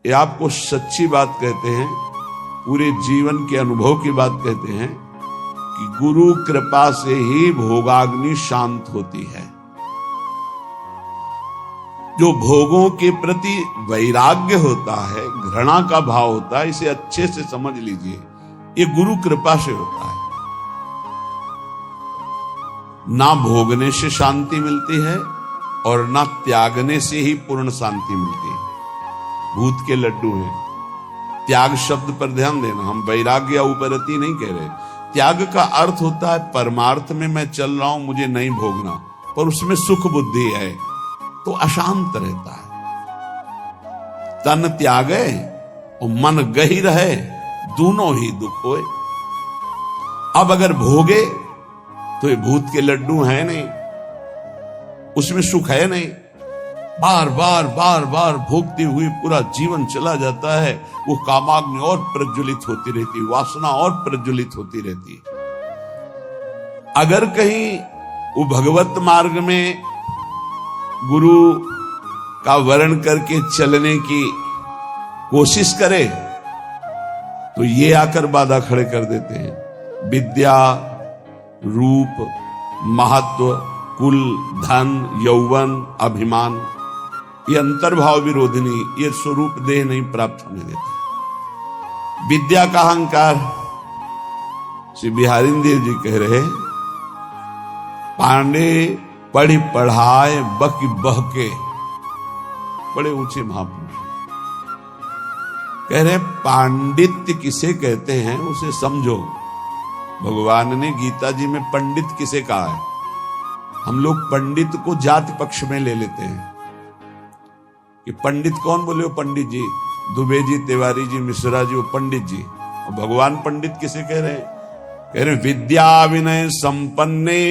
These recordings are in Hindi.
ये आपको सच्ची बात कहते हैं, पूरे जीवन के अनुभव की बात कहते हैं कि गुरु कृपा से ही भोगाग्नि शांत होती है। जो भोगों के प्रति वैराग्य होता है, घृणा का भाव होता है, इसे अच्छे से समझ लीजिए, ये गुरु कृपा से होता है। ना भोगने से शांति मिलती है और ना त्यागने से ही पूर्ण शांति मिलती है। भूत के लड्डू हैं। त्याग शब्द पर ध्यान देना, हम वैराग्य या उपरति नहीं कह रहे। त्याग का अर्थ होता है परमार्थ में मैं चल रहा हूं, मुझे नहीं भोगना, पर उसमें सुख बुद्धि है तो अशांत रहता है। तन त्यागे और मन गही रहे, दोनों ही दुख होए। अब अगर भोगे तो ये भूत के लड्डू हैं नहीं, उसमें सुख है नहीं। बार बार बार बार भोगते हुए पूरा जीवन चला जाता है, वो कामाग्नि और प्रज्वलित होती रहती, वासना और प्रज्वलित होती रहती है। अगर कहीं वो भगवत मार्ग में गुरु का वर्ण करके चलने की कोशिश करे तो ये आकर बाधा खड़े कर देते हैं। विद्या, रूप, महत्व, कुल, धन, यौवन, अभिमान, ये अंतर्भाव विरोधिनी, ये स्वरूप देह नहीं प्राप्त होने देते। विद्या का अहंकार, श्री बिहारी देव जी कह रहे, पांडे पढ़ी पढ़ाए बकी बहके, बड़े ऊंचे महापुरुष कह रहे पांडित्य किसे कहते हैं उसे समझो। भगवान ने गीता जी में पंडित किसे कहा है। हम लोग पंडित को जाति पक्ष में ले लेते हैं कि पंडित कौन बोले, वो पंडित जी, दुबे जी, तिवारी जी, मिश्रा जी, वो पंडित जी। और भगवान पंडित किसे कह रहे हैं? कह रहे विद्या विनय संपन्ने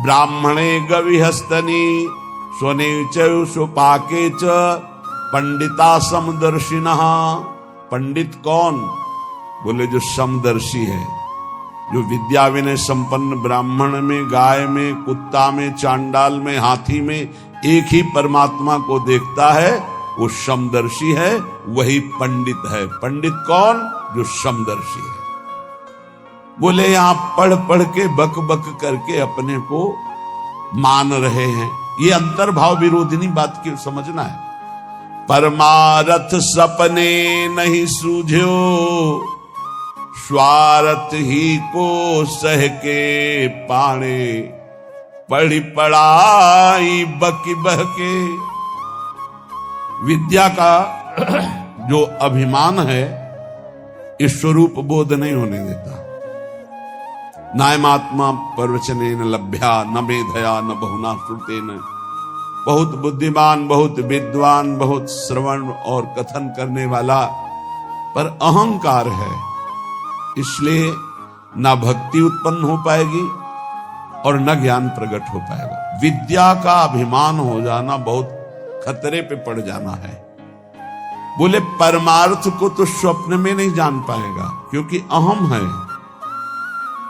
ब्राह्मणे गविहस्तनी स्वने स्वपाके च पंडिता समदर्शिनः। पंडित कौन? बोले जो समदर्शी है, जो विद्या विनय संपन्न ब्राह्मण में, गाय में, कुत्ता में, चांडाल में, हाथी में एक ही परमात्मा को देखता है, वो समदर्शी है, वही पंडित है। पंडित कौन? जो समदर्शी है। बोले यहां पढ़ पढ़ के बक बक करके अपने को मान रहे हैं, ये अंतर्भाव विरोधिनी बात की समझना है। परमारथ सपने नहीं सूझो, स्वार्थ ही को सह के पाणे, पढ़ी पढ़ाई बकी बहके। विद्या का जो अभिमान है, इस स्वरूप बोध नहीं होने देता। नायमात्मा प्रवचनेन लभ्या न मेधया न बहुना श्रुतेन। बहुत बुद्धिमान, बहुत विद्वान, बहुत श्रवण और कथन करने वाला, पर अहंकार है, इसलिए ना भक्ति उत्पन्न हो पाएगी और न ज्ञान प्रकट हो पाएगा। विद्या का अभिमान हो जाना बहुत खतरे पे पड़ जाना है। बोले परमार्थ को तो स्वप्न में नहीं जान पाएगा, क्योंकि अहम है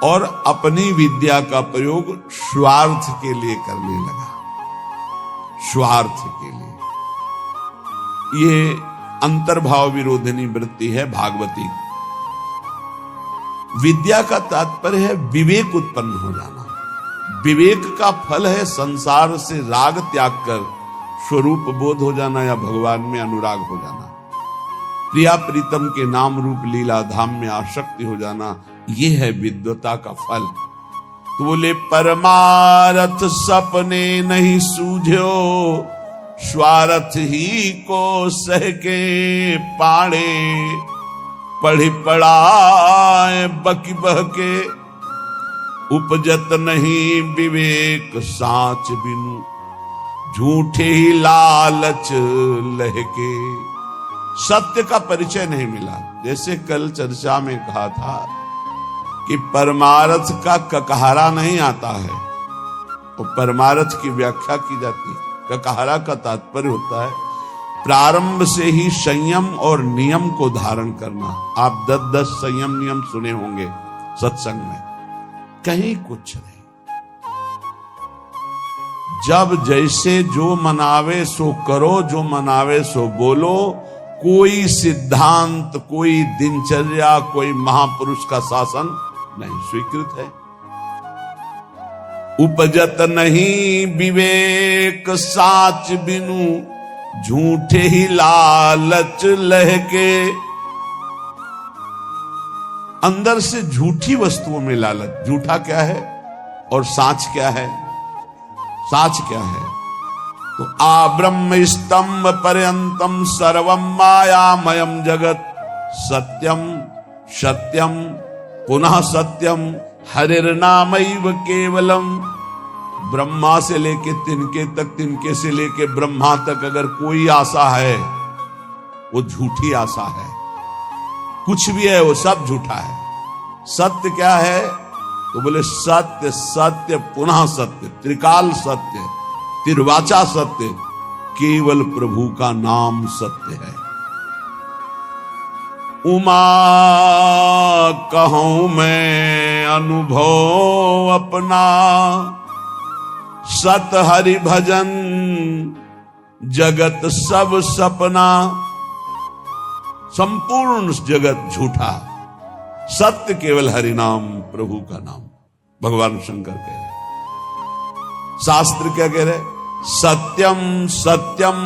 और अपनी विद्या का प्रयोग स्वार्थ के लिए करने लगा। स्वार्थ के लिए ये अंतर्भाव विरोधिनी वृत्ति है भागवती। विद्या का तात्पर्य है विवेक उत्पन्न हो जाना। विवेक का फल है संसार से राग त्याग कर स्वरूप बोध हो जाना या भगवान में अनुराग हो जाना। प्रिया प्रीतम के नाम रूप लीला धाम में आसक्ति हो जाना, ये है विद्वता का फल। तो बोले परमारथ सपने नहीं सूझो, स्वार्थ ही को सह के पाड़े, पढ़ी पढ़ाए बकी बहके, उपजत नहीं विवेक साच बिनु, झूठे ही लालच लहके। सत्य का परिचय नहीं मिला। जैसे कल चर्चा में कहा था कि परमार्थ का ककहरा नहीं आता है, वो परमार्थ की व्याख्या की जाती है। ककहरा का तात्पर्य होता है प्रारंभ से ही संयम और नियम को धारण करना। आप 10 संयम नियम सुने होंगे सत्संग में, कहीं कुछ नहीं। जब जैसे जो मनावे सो करो, जो मनावे सो बोलो, कोई सिद्धांत, कोई दिनचर्या, कोई महापुरुष का शासन नहीं स्वीकृत है। उपजत नहीं विवेक साच बिनु, झूठे ही लालच लहके। अंदर से झूठी वस्तुओं में लालच। झूठा क्या है और साच क्या है? साच क्या है? तो आ ब्रह्म स्तंभ पर्यंतम सर्वम मायामयम जगत, सत्यम सत्यम पुनः सत्यम हरिर्नामैव केवलम। ब्रह्मा से लेके तिनके तक, तिनके से लेके ब्रह्मा तक अगर कोई आशा है वो झूठी आशा है। कुछ भी है वो सब झूठा है। सत्य क्या है? तो बोले सत्य सत्य पुनः सत्य, त्रिकाल सत्य, तिर्वाचा सत्य, केवल प्रभु का नाम सत्य है। उमा कहूं मैं अनुभव अपना, सत हरि भजन जगत सब सपना। संपूर्ण जगत झूठा, सत्य केवल हरि नाम, प्रभु का नाम। भगवान शंकर कह रहे, शास्त्र क्या कह रहे? सत्यम सत्यम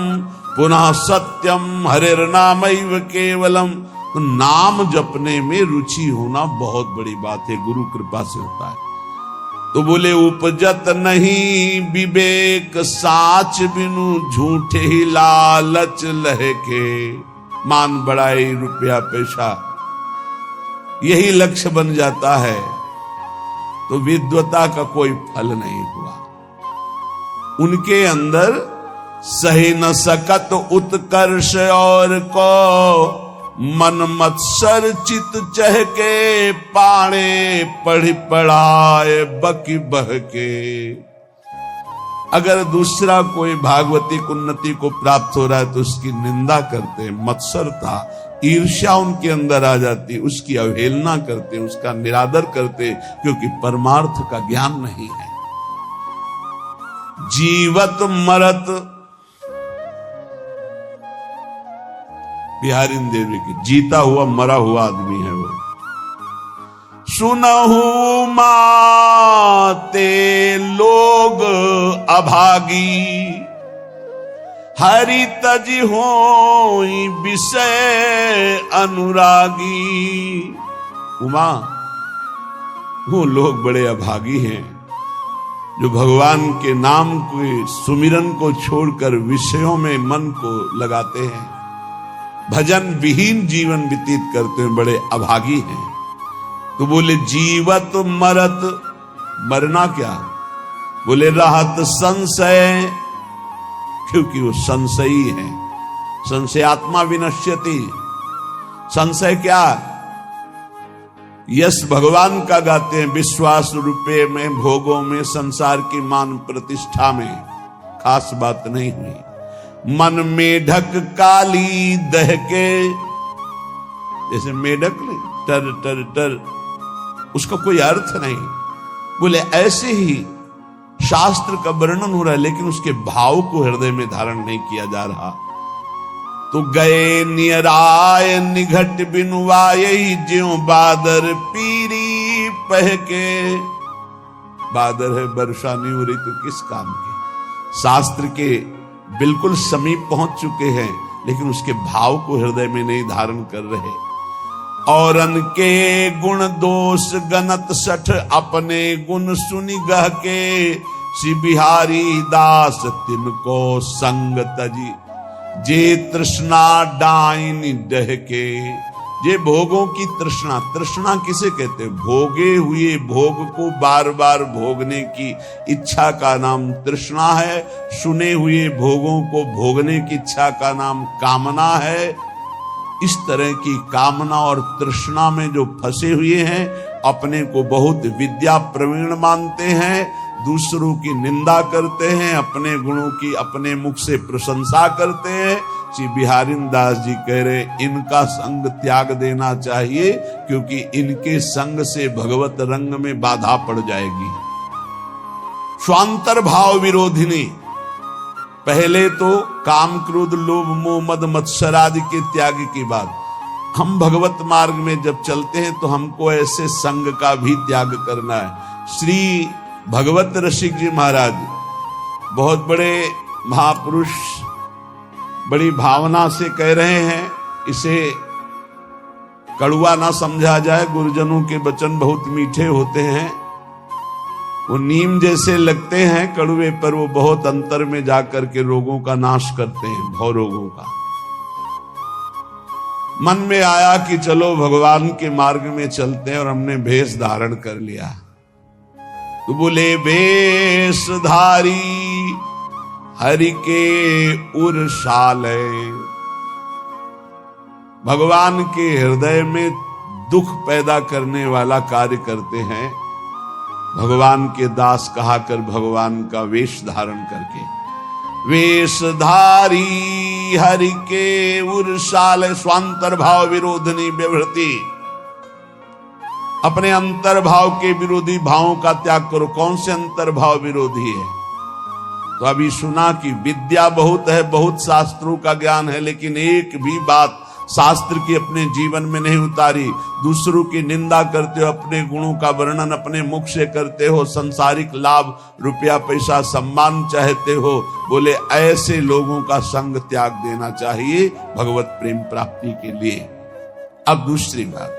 पुनः सत्यम हरिर्नामैव केवलम। तो नाम जपने में रुचि होना बहुत बड़ी बात है, गुरु कृपा से होता है। तो बोले उपजत नहीं विवेक साच बिनु, झूठे ही लालच लहके। मान बढ़ाई, रुपया पैसा, यही लक्ष्य बन जाता है तो विद्वता का कोई फल नहीं हुआ। उनके अंदर सही न सकत उत्कर्ष और को, मन मत्सर चित चहके। पाणे पढ़ी पढ़ाए बकी बहके। अगर दूसरा कोई भागवतिक उन्नति को प्राप्त हो रहा है तो उसकी निंदा करते, मत्सरता ईर्ष्या उनके अंदर आ जाती, उसकी अवहेलना करते, उसका निरादर करते, क्योंकि परमार्थ का ज्ञान नहीं है। जीवत मरत, बिहारी देवी की, जीता हुआ मरा हुआ आदमी है वो। सुनहु माते लोग अभागी, हरि तजी होई विषय अनुरागी। उमा, वो लोग बड़े अभागी हैं जो भगवान के नाम के सुमिरन को छोड़कर विषयों में मन को लगाते हैं, भजन विहीन जीवन व्यतीत करते हैं, बड़े अभागी हैं। तो बोले जीवत मरत, मरना क्या? बोले रहत संशय, क्योंकि वो संशयी है। संशय आत्मा विनश्यति। संशय क्या? यश भगवान का गाते हैं, विश्वास रुपये में, भोगों में, संसार की मान प्रतिष्ठा में खास बात नहीं हुई। मन मेढक काली दहके, जैसे मेढक नहीं, टर टर टर, उसका कोई अर्थ नहीं। बोले ऐसे ही शास्त्र का वर्णन हो रहा है लेकिन उसके भाव को हृदय में धारण नहीं किया जा रहा। तो गए नियराय निघट बिनुवाय, ज्यों बादर पीरी पहके। बादर है, वर्षा नहीं हो रही तो किस काम की? शास्त्र के बिल्कुल समीप पहुंच चुके हैं लेकिन उसके भाव को हृदय में नहीं धारण कर रहे। और अनके गुण दोष गणत सठ, अपने गुण सुनि गह के। श्री बिहारी दास तिनको संग तजी, जे तृष्णा डाइन डहके। जे भोगों की तृष्णा, तृष्णा किसे कहते हैं? भोगे हुए भोग को बार बार भोगने की इच्छा का नाम तृष्णा है। सुने हुए भोगों को भोगने की इच्छा का नाम कामना है। इस तरह की कामना और तृष्णा में जो फंसे हुए हैं, अपने को बहुत विद्या प्रवीण मानते हैं, दूसरों की निंदा करते हैं, अपने गुणों की अपने मुख से प्रशंसा करते हैं। श्री बिहारी दास जी कह रहे, इनका संग त्याग देना चाहिए क्योंकि इनके संग से भगवत रंग में बाधा पड़ जाएगी। स्वांतर भाव विरोधिनी, पहले तो काम क्रोध लोभ मोह मद मत्सर आदि के त्याग की बात। हम भगवत मार्ग में जब चलते हैं तो हमको ऐसे संग का भी त्याग करना है। श्री भगवत रसिक जी महाराज बहुत बड़े महापुरुष बड़ी भावना से कह रहे हैं, इसे कड़वा ना समझा जाए। गुरुजनों के वचन बहुत मीठे होते हैं, वो नीम जैसे लगते हैं कड़वे, पर वो बहुत अंतर में जाकर के रोगों का नाश करते हैं, भव रोगों का। मन में आया कि चलो भगवान के मार्ग में चलते हैं, और हमने भेष धारण कर लिया। तो बोले वेशधारी हरि के उरसाले, भगवान के हृदय में दुख पैदा करने वाला कार्य करते हैं। भगवान के दास कहा कर भगवान का वेश धारण करके, वेशधारी हरि के उरसाले स्वांतर भाव विरोधनी व्यवृति, अपने अंतर्भाव के विरोधी भावों का त्याग करो। कौन से अंतर्भाव विरोधी है? तो अभी सुना कि विद्या बहुत है, बहुत शास्त्रों का ज्ञान है, लेकिन एक भी बात शास्त्र की अपने जीवन में नहीं उतारी। दूसरों की निंदा करते हो, अपने गुणों का वर्णन अपने मुख से करते हो, संसारिक लाभ रुपया पैसा सम्मान चाहते हो। बोले ऐसे लोगों का संग त्याग देना चाहिए भगवत प्रेम प्राप्ति के लिए। अब दूसरी बात,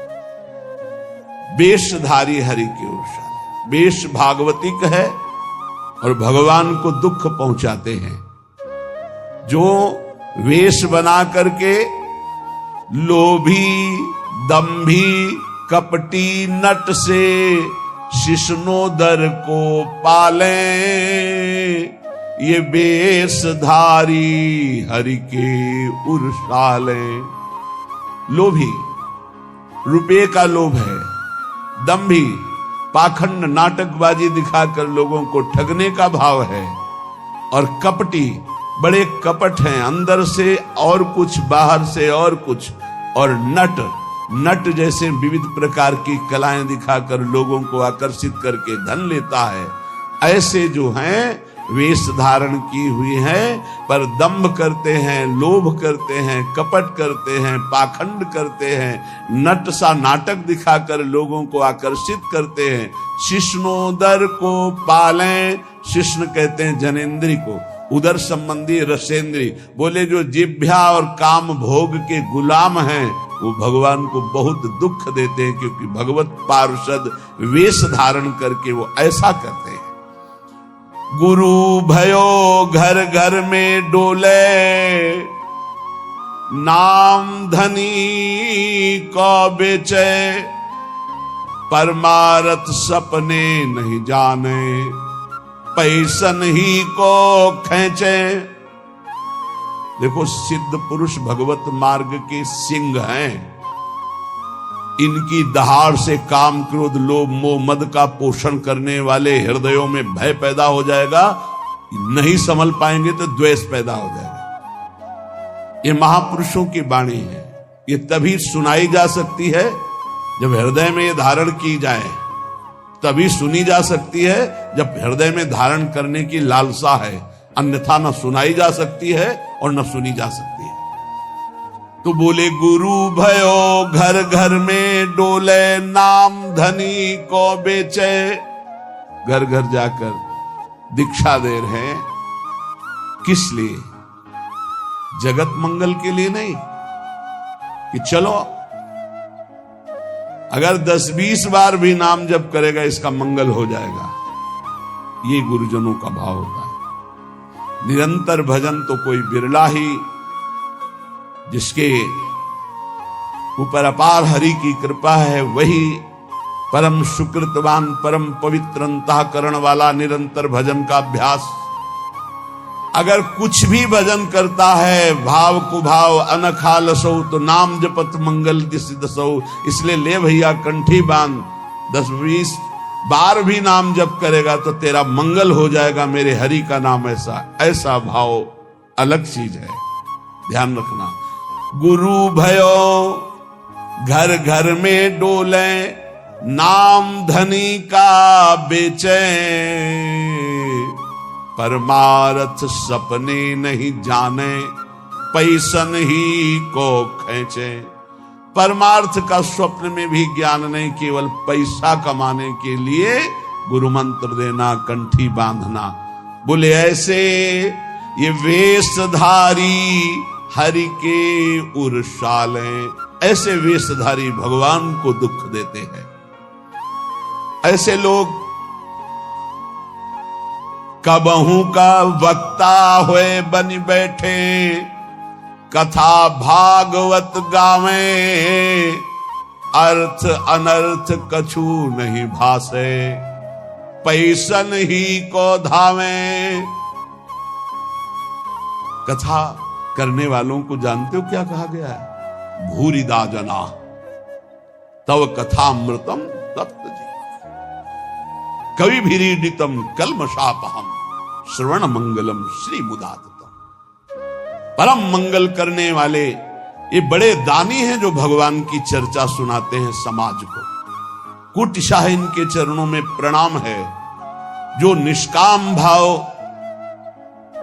वेशधारी हरि के उरसाले, वेश भागवतिक है और भगवान को दुख पहुंचाते हैं। जो वेश बना करके लोभी दंभी कपटी नट से शिष्णोदर को पाले, ये वेशधारी हरि के उरसाले। लोभी, रुपये का लोभ है, दंभी पाखंड नाटकबाजी दिखाकर लोगों को ठगने का भाव है, और कपटी बड़े कपट हैं, अंदर से और कुछ बाहर से और कुछ, और नट जैसे विविध प्रकार की कलाएं दिखाकर लोगों को आकर्षित करके धन लेता है। ऐसे जो हैं वेश धारण की हुई है, पर दंभ करते हैं, लोभ करते हैं, कपट करते हैं, पाखंड करते हैं, नट सा नाटक दिखाकर लोगों को आकर्षित करते हैं। शिष्णोदर को पालें, शिष्ण कहते हैं जनेन्द्री को, उदर संबंधी रसेंद्री। बोले जो जिभ्या और काम भोग के गुलाम हैं वो भगवान को बहुत दुख देते हैं, क्योंकि भगवत पार्षद वेश धारण करके वो ऐसा करते हैं। गुरु भयो घर घर में डोले, नाम धनी को बेचे, परमारथ सपने नहीं जाने, पैसन ही को खींचे। देखो सिद्ध पुरुष भगवत मार्ग के सिंह हैं, इनकी दहाड़ से काम क्रोध लोभ मोह मद का पोषण करने वाले हृदयों में भय पैदा हो जाएगा, नहीं संभल पाएंगे तो द्वेष पैदा हो जाएगा। ये महापुरुषों की वाणी है, ये तभी सुनाई जा सकती है जब हृदय में ये धारण की जाए, तभी सुनी जा सकती है जब हृदय में धारण करने की लालसा है, अन्यथा न सुनाई जा सकती है और न सुनी जा सकती है। तो बोले गुरु भयो घर घर में डोले, नाम धनी को बेचे। घर घर जाकर दीक्षा दे रहे हैं, किस लिए? जगत मंगल के लिए नहीं कि चलो अगर 10-20 बार भी नाम जप करेगा इसका मंगल हो जाएगा। ये गुरुजनों का भाव होता है। निरंतर भजन तो कोई बिरला ही, जिसके ऊपर अपार हरि की कृपा है, वही परम सुकृतवान परम पवित्र अंतःकरण वाला निरंतर भजन का अभ्यास। अगर कुछ भी भजन करता है भाव कुभाव अनखा लसो, तो नाम जपत मंगल दिस दसो। इसलिए ले भैया कंठी बांध, 10-20 बार भी नाम जप करेगा तो तेरा मंगल हो जाएगा मेरे हरि का नाम। ऐसा भाव अलग चीज है, ध्यान रखना। गुरु भयो घर घर में डोले, नाम धनी का बेचे, परमार्थ सपने नहीं जाने, पैसन ही को खींचे। परमार्थ का स्वप्न में भी ज्ञान नहीं, केवल पैसा कमाने के लिए गुरु मंत्र देना, कंठी बांधना। बोले ऐसे ये वेशधारी हरि के उर्शाले, ऐसे वेशधारी भगवान को दुख देते हैं। ऐसे लोग कबहू का वक्ता हुए बन बैठे, कथा भागवत गावे, अर्थ अनर्थ कछु नहीं भासे, पैसन ही को धावे। कथा करने वालों को जानते हो क्या कहा गया है? भूरिदा जना तव कथामृतम तप्त जी, कवि भीरीडितम कलमशापहम, श्रवण मंगलम श्री मुदातम। परम मंगल करने वाले ये बड़े दानी हैं जो भगवान की चर्चा सुनाते हैं समाज को। कुटिशाह इनके चरणों में प्रणाम है, जो निष्काम भाव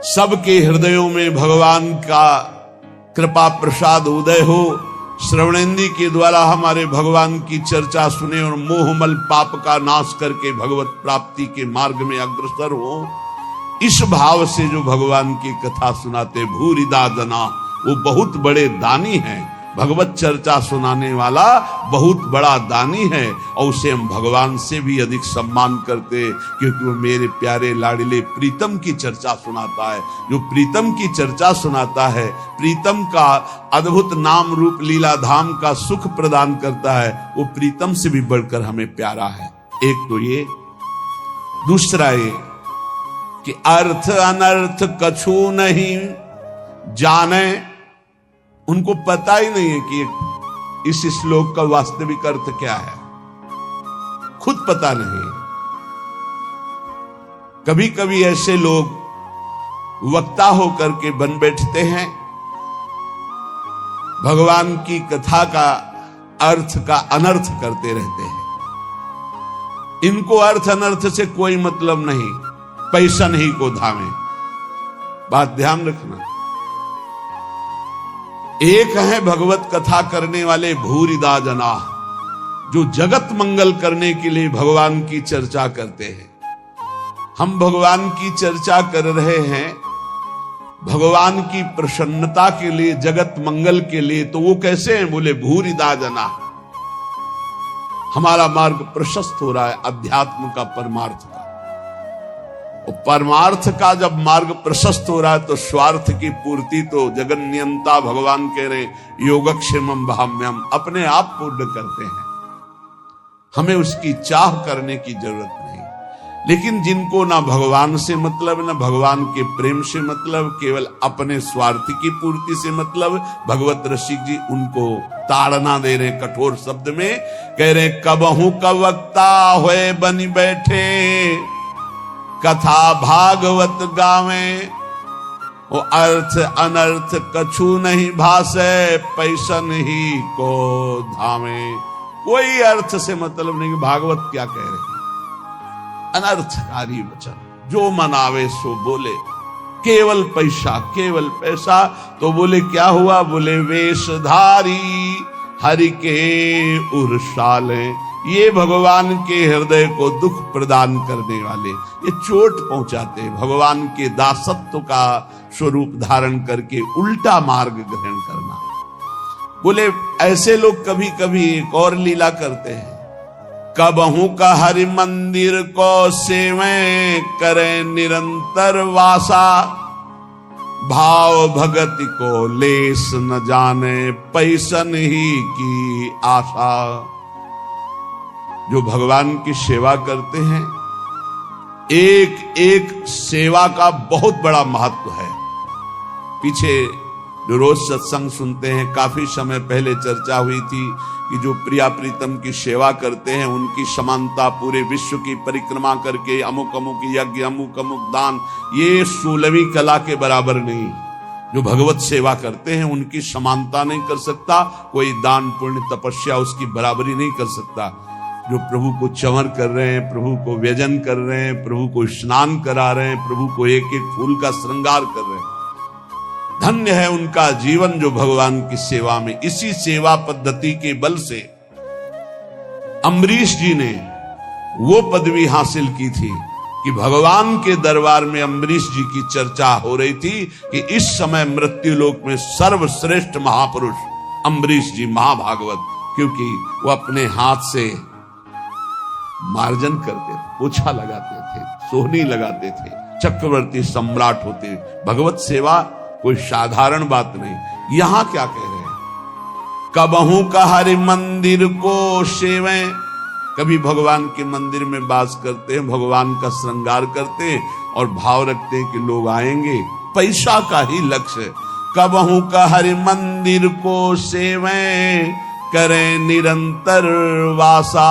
सबके हृदयों में भगवान का कृपा प्रसाद उदय हो, श्रवणेंद्री के द्वारा हमारे भगवान की चर्चा सुने और मोहमल पाप का नाश करके भगवत प्राप्ति के मार्ग में अग्रसर हो, इस भाव से जो भगवान की कथा सुनाते भूरिदा जना, वो बहुत बड़े दानी हैं। भगवत चर्चा सुनाने वाला बहुत बड़ा दानी है और उसे हम भगवान से भी अधिक सम्मान करते, क्योंकि वो मेरे प्यारे लाडले प्रीतम की चर्चा सुनाता है। जो प्रीतम की चर्चा सुनाता है, प्रीतम का अद्भुत नाम रूप लीला धाम का सुख प्रदान करता है, वो प्रीतम से भी बढ़कर हमें प्यारा है। एक तो ये, दूसरा ये कि अर्थ अनर्थ कछु नहीं जाने, उनको पता ही नहीं है कि इस श्लोक का वास्तविक अर्थ क्या है, खुद पता नहीं। कभी कभी ऐसे लोग वक्ता होकर के बन बैठते हैं, भगवान की कथा का अर्थ का अनर्थ करते रहते हैं। इनको अर्थ अनर्थ से कोई मतलब नहीं, पैसन ही को धावे। बात ध्यान रखना। एक है भगवत कथा करने वाले भूरिदा जना, जो जगत मंगल करने के लिए भगवान की चर्चा करते हैं। हम भगवान की चर्चा कर रहे हैं भगवान की प्रसन्नता के लिए, जगत मंगल के लिए, तो वो कैसे हैं? बोले भूरिदा जना। हमारा मार्ग प्रशस्त हो रहा है अध्यात्म का, परमार्थ का। परमार्थ का जब मार्ग प्रशस्त हो रहा है तो स्वार्थ की पूर्ति तो जगन्यंता भगवान कह रहे योगक्षेमम भाम्यम, अपने आप पूर्ण करते हैं। हमें उसकी चाह करने की जरूरत नहीं। लेकिन जिनको ना भगवान से मतलब, ना भगवान के प्रेम से मतलब, केवल अपने स्वार्थ की पूर्ति से मतलब, भगवत रसिक जी उनको ताड़ना दे रहे कठोर शब्द में, कह रहे कबहू कब वक्ता होए बनी बैठे, कथा भागवत गावे, वो अर्थ अनर्थ कछु नहीं भासे, पैसन ही को धावे। कोई अर्थ से मतलब नहीं। भागवत क्या कह रहे, अनर्थकारी वचन, जो मनावे सो बोले, केवल पैसा, केवल पैसा। तो बोले क्या हुआ? बोले वेशधारी हरि के उर्शाले, ये भगवान के हृदय को दुख प्रदान करने वाले, ये चोट पहुंचाते, भगवान के दासत्व का स्वरूप धारण करके उल्टा मार्ग ग्रहण करना। बोले ऐसे लोग कभी कभी एक और लीला करते हैं, कबहू का हरि मंदिर को सेवे करें निरंतर वासा, भाव भगति को लेस न जाने, पैसन ही की आशा। जो भगवान की सेवा करते हैं, एक एक सेवा का बहुत बड़ा महत्व है। पीछे जो रोज सत्संग सुनते हैं, काफी समय पहले चर्चा हुई थी कि जो प्रिया प्रीतम की सेवा करते हैं उनकी समानता पूरे विश्व की परिक्रमा करके अमुक अमुक यज्ञ, अमुक अमुक दान, ये 16वीं कला के बराबर नहीं। जो भगवत सेवा करते हैं उनकी समानता नहीं कर सकता कोई, दान पुण्य तपस्या उसकी बराबरी नहीं कर सकता। जो प्रभु को चंवर कर रहे हैं, प्रभु को व्यजन कर रहे हैं, प्रभु को स्नान करा रहे हैं, प्रभु को एक एक फूल का श्रृंगार कर रहे हैं। धन्य है उनका जीवन जो भगवान की सेवा में, इसी सेवा पद्धति के बल से अम्बरीश जी ने वो पदवी हासिल की थी कि भगवान के दरबार में अम्बरीश जी की चर्चा हो रही थी कि इस समय मृत्युलोक में सर्वश्रेष्ठ महापुरुष अम्बरीश जी महाभागवत, क्योंकि वो अपने हाथ से मार्जन करते थे, पोछा लगाते थे, सोहनी लगाते थे, चक्रवर्ती सम्राट होते। भगवत सेवा कोई साधारण बात नहीं। यहां क्या कह रहे हैं, कबहू का हरि मंदिर को सेवें, कभी भगवान के मंदिर में वास करते हैं, भगवान का श्रृंगार करते हैं और भाव रखते हैं कि लोग आएंगे, पैसा का ही लक्ष्य। कबहू का हरि मंदिर को सेवें, करें निरंतर वासा,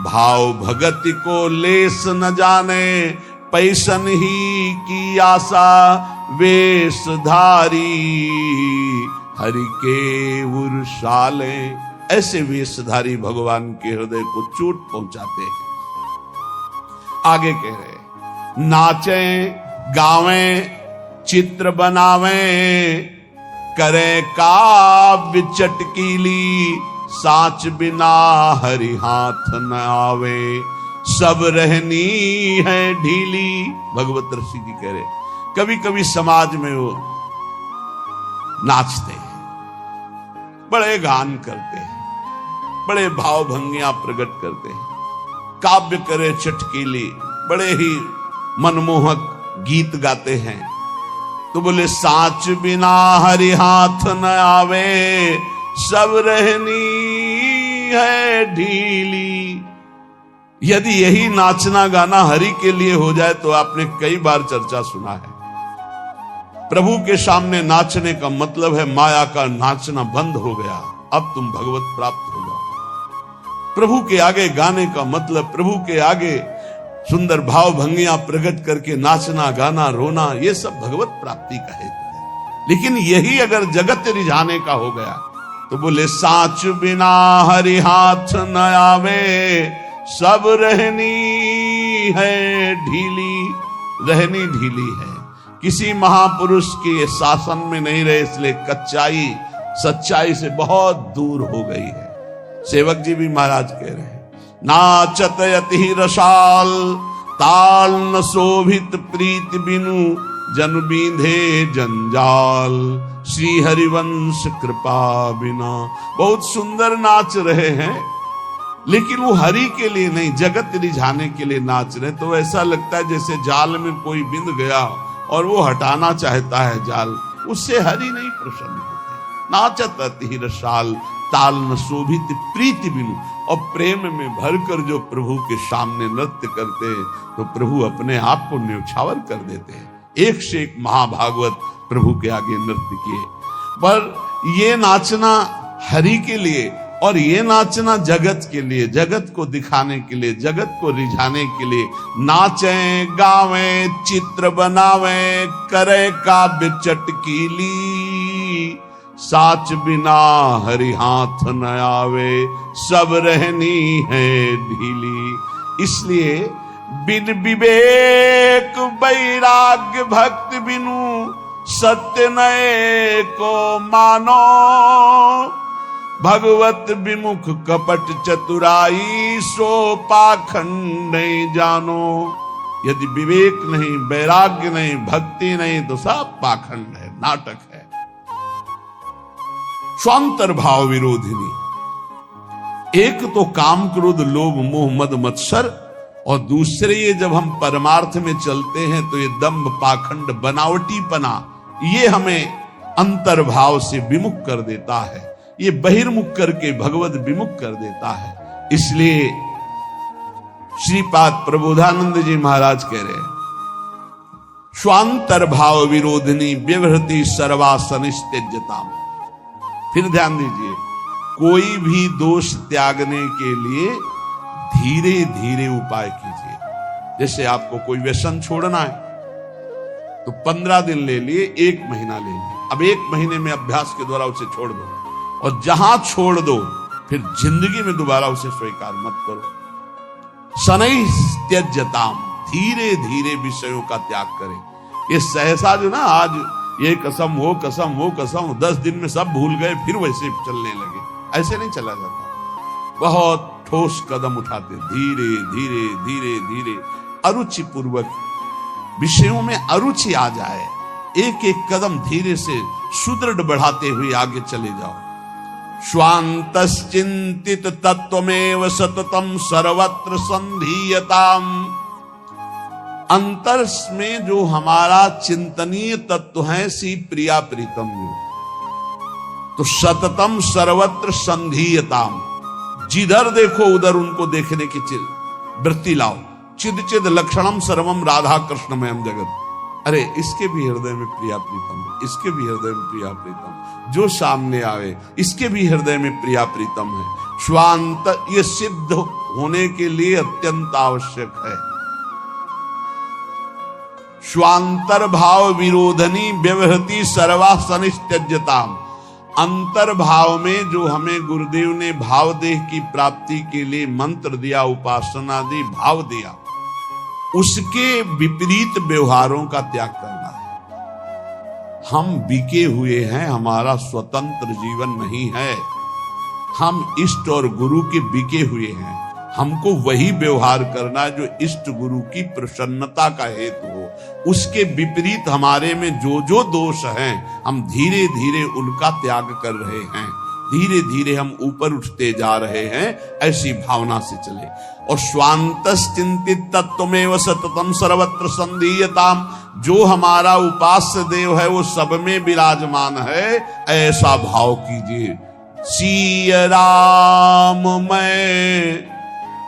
भाव भगति को लेस न जाने, पैसन ही की आशा, वेशधारी हरि के उर्शाले। ऐसे वेशधारी भगवान के हृदय को चोट पहुंचाते हैं। आगे कह रहे, नाचें गावें चित्र बनावें, करें काव्य चटकीली, साच बिना हरि हाथ न आवे, सब रहनी है ढीली। भगवत ऋषि जी कह रहे, कभी कभी समाज में वो नाचते हैं, बड़े गान करते हैं, बड़े भाव भंगियां प्रकट करते हैं, काव्य करे चटकीली, बड़े ही मनमोहक गीत गाते हैं। तो बोले साच बिना हरि हाथ न आवे, सब रहनी है ढीली। यदि यही नाचना गाना हरि के लिए हो जाए तो आपने कई बार चर्चा सुना है, प्रभु के सामने नाचने का मतलब है माया का नाचना बंद हो गया, अब तुम भगवत प्राप्त हो जाओ। प्रभु के आगे गाने का मतलब प्रभु के आगे सुंदर भाव भंगियां प्रकट करके नाचना गाना रोना, ये सब भगवत प्राप्ति का हेतु है। लेकिन यही अगर जगत रिझाने का हो गया तो बोले साच बिना हरि हाथ न आवे, सब रहनी है ढीली। रहनी ढीली है, किसी महापुरुष के शासन में नहीं रहे, इसलिए कच्चाई सच्चाई से बहुत दूर हो गई है। सेवक जी भी महाराज कह रहे हैं, नाचत यति रसाल, ताल न शोभित प्रीति बिनु, जन बींधे जंजाल, श्री हरिवंश कृपा बिना। बहुत सुंदर नाच रहे हैं, लेकिन वो हरि के लिए नहीं, जगत रिझाने के लिए नाच रहे। तो ऐसा लगता है जैसे जाल में कोई बिंद गया और वो हटाना चाहता है जाल, उससे हरि नहीं प्रसन्न होते। नाचत अति रसाल, ताल न शोभित प्रीति बिनु। और प्रेम में भरकर जो प्रभु के सामने नृत्य करते हैं तो प्रभु अपने आप को न्यौछावर कर देते हैं। एक से एक महाभागवत प्रभु के आगे नृत्य किए, पर ये नाचना हरि के लिए और ये नाचना जगत के लिए, जगत को दिखाने के लिए, जगत को रिझाने के लिए। नाचें गावें चित्र बनावें, करे काव्य चटकीली, साच बिना हरि हाथ न आवे, सब रहनी है ढीली। इसलिए बिन विवेक वैराग्य भक्ति बिनु, सत्य नए को मानो, भगवत विमुख कपट चतुराई, सो पाखंड नहीं जानो। यदि विवेक नहीं, वैराग्य नहीं, भक्ति नहीं, तो सब पाखंड है, नाटक है। स्वांतर भाव विरोधिनी, एक तो काम क्रोध लोभ मोह मद मत्सर, और दूसरे ये जब हम परमार्थ में चलते हैं तो ये दंभ पाखंड बनावटीपना, ये हमें अंतर्भाव से विमुख कर देता है, ये बहिर्मुख करके भगवत विमुख कर देता है। इसलिए श्रीपाद प्रबोधानंद जी महाराज कह रहे हैं, स्वांतर भाव विरोधिनी व्यवहृति सर्वासनिस्त्यज्यताम। फिर ध्यान दीजिए, कोई भी दोष त्यागने के लिए धीरे धीरे उपाय कीजिए। जैसे आपको कोई व्यसन छोड़ना है तो 15 दिन ले लिए, 1 महीना ले लिए। अब 1 महीने में अभ्यास के द्वारा उसे छोड़ दो, और जहां छोड़ दो फिर जिंदगी में दोबारा उसे स्वीकार मत करो। शनै त्यज्यताम, धीरे धीरे विषयों का त्याग करें। ये सहसा जो ना आज ये कसम वो कसम वो कसम 10 दिन में सब भूल गए, फिर वैसे चलने लगे, ऐसे नहीं चला जाता। बहुत ठोस कदम उठाते, धीरे धीरे धीरे धीरे अरुचि पूर्वक, विषयों में अरुचि आ जाए, एक एक कदम धीरे से सुदृढ़ बढ़ाते हुए आगे चले जाओ। स्वांतश्चिंतित तत्वमेव सततम सर्वत्र संधीयताम, अंतर में जो हमारा चिंतनीय तत्व है सी प्रिया प्रीतम, तो सततम सर्वत्र संधीयताम, जिधर देखो उधर उनको देखने की वृत्ति लाओ। चिद चिद लक्षणम सर्वम राधा कृष्णमयम जगत, अरे इसके भी हृदय में प्रिया प्रीतम है, इसके भी हृदय में प्रिया प्रीतम, जो सामने आवे इसके भी हृदय में प्रिया प्रीतम है। स्वांत ये सिद्ध होने के लिए अत्यंत आवश्यक है। स्वांतर भाव विरोधनी व्यवहृति सर्वा सनित्यज्यताम, अंतर्भाव में जो हमें गुरुदेव ने भाव देह की प्राप्ति के लिए मंत्र दिया, उपासना दी, भाव दिया, उसके विपरीत व्यवहारों का त्याग करना है। हम बिके हुए हैं, हमारा स्वतंत्र जीवन नहीं है, हम इष्ट और गुरु के बिके हुए हैं। हमको वही व्यवहार करना है जो इष्ट गुरु की प्रसन्नता का हेतु हो। उसके विपरीत हमारे में जो जो दोष हैं, हम धीरे धीरे उनका त्याग कर रहे हैं, धीरे धीरे हम ऊपर उठते जा रहे हैं, ऐसी भावना से चले। और स्वांतश्चिंतित तत्वमेव सततम सर्वत्र संधीयताम, जो हमारा उपास्य देव है वो सब में विराजमान है, ऐसा भाव कीजिए। सिय राम मैं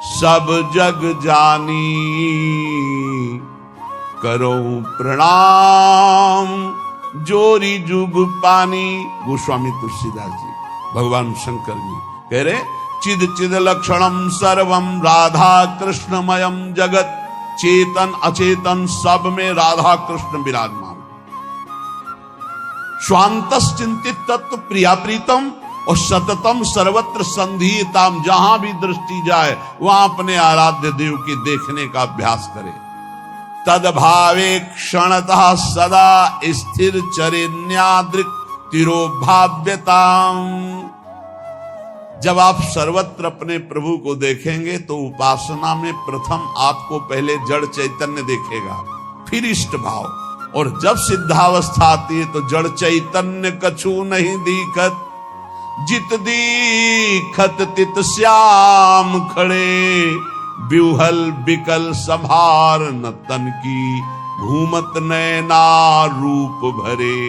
सब जग जानी, करो प्रणाम जोरी जुग पानी। गोस्वामी तुलसीदास जी, भगवान शंकर जी कह रहे, चिद चिद लक्षणम सर्वम राधा कृष्णमयम जगत, चेतन अचेतन सब में राधा कृष्ण विराजमान। स्वांतश्चिंतित तत्व प्रिया प्रीतम और सततम सर्वत्र संधीयताम, जहां भी दृष्टि जाए वहां अपने आराध्य देव के देखने का अभ्यास करे। तदभावे क्षणतः सदा स्थिर चरेन्यादृक् तिरोभाव्यताम, जब आप सर्वत्र अपने प्रभु को देखेंगे तो उपासना में प्रथम आपको पहले जड़ चैतन्य देखेगा, फिर इष्ट भाव, और जब सिद्धावस्था आती है तो जड़ चैतन्य कछु नहीं दिखत, जित दीखत तित श्याम खड़े, ब्यूहल बिकल संभार न तन की, घूमत नैना रूप भरे।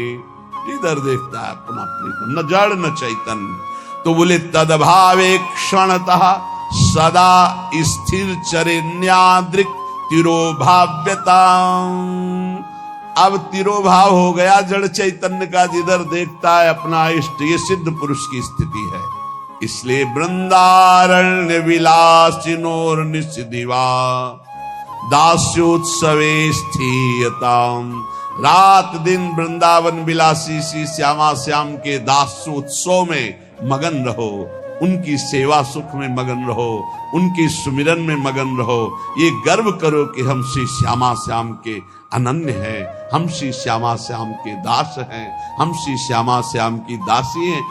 इधर देखता है अपना प्रीतम, न जड़ न चैतन्य। तो बोले तदभावे क्षणतः सदा स्थिर चरेन्यादृक् तिरोभाव्यता। अब तिरोभाव हो गया जड़ चैतन्य का, जिधर देखता है अपना इष्ट, ये सिद्ध पुरुष की स्थिति है। इसलिए वृंदारण्य विलासिनोर निषदिवा दास्योत्सवे स्थीयताम, रात दिन वृंदावन विलासी श्री श्यामा श्याम के दास्योत्सव में मगन रहो, उनकी सेवा सुख में मगन रहो, उनकी सुमिरन में मगन रहो। ये गर्व करो कि हम श्री श्यामा श्याम के अनन्य हैं, हम श्री श्यामा श्याम के दास हैं, हम श्री श्यामा श्याम की दासी हैं।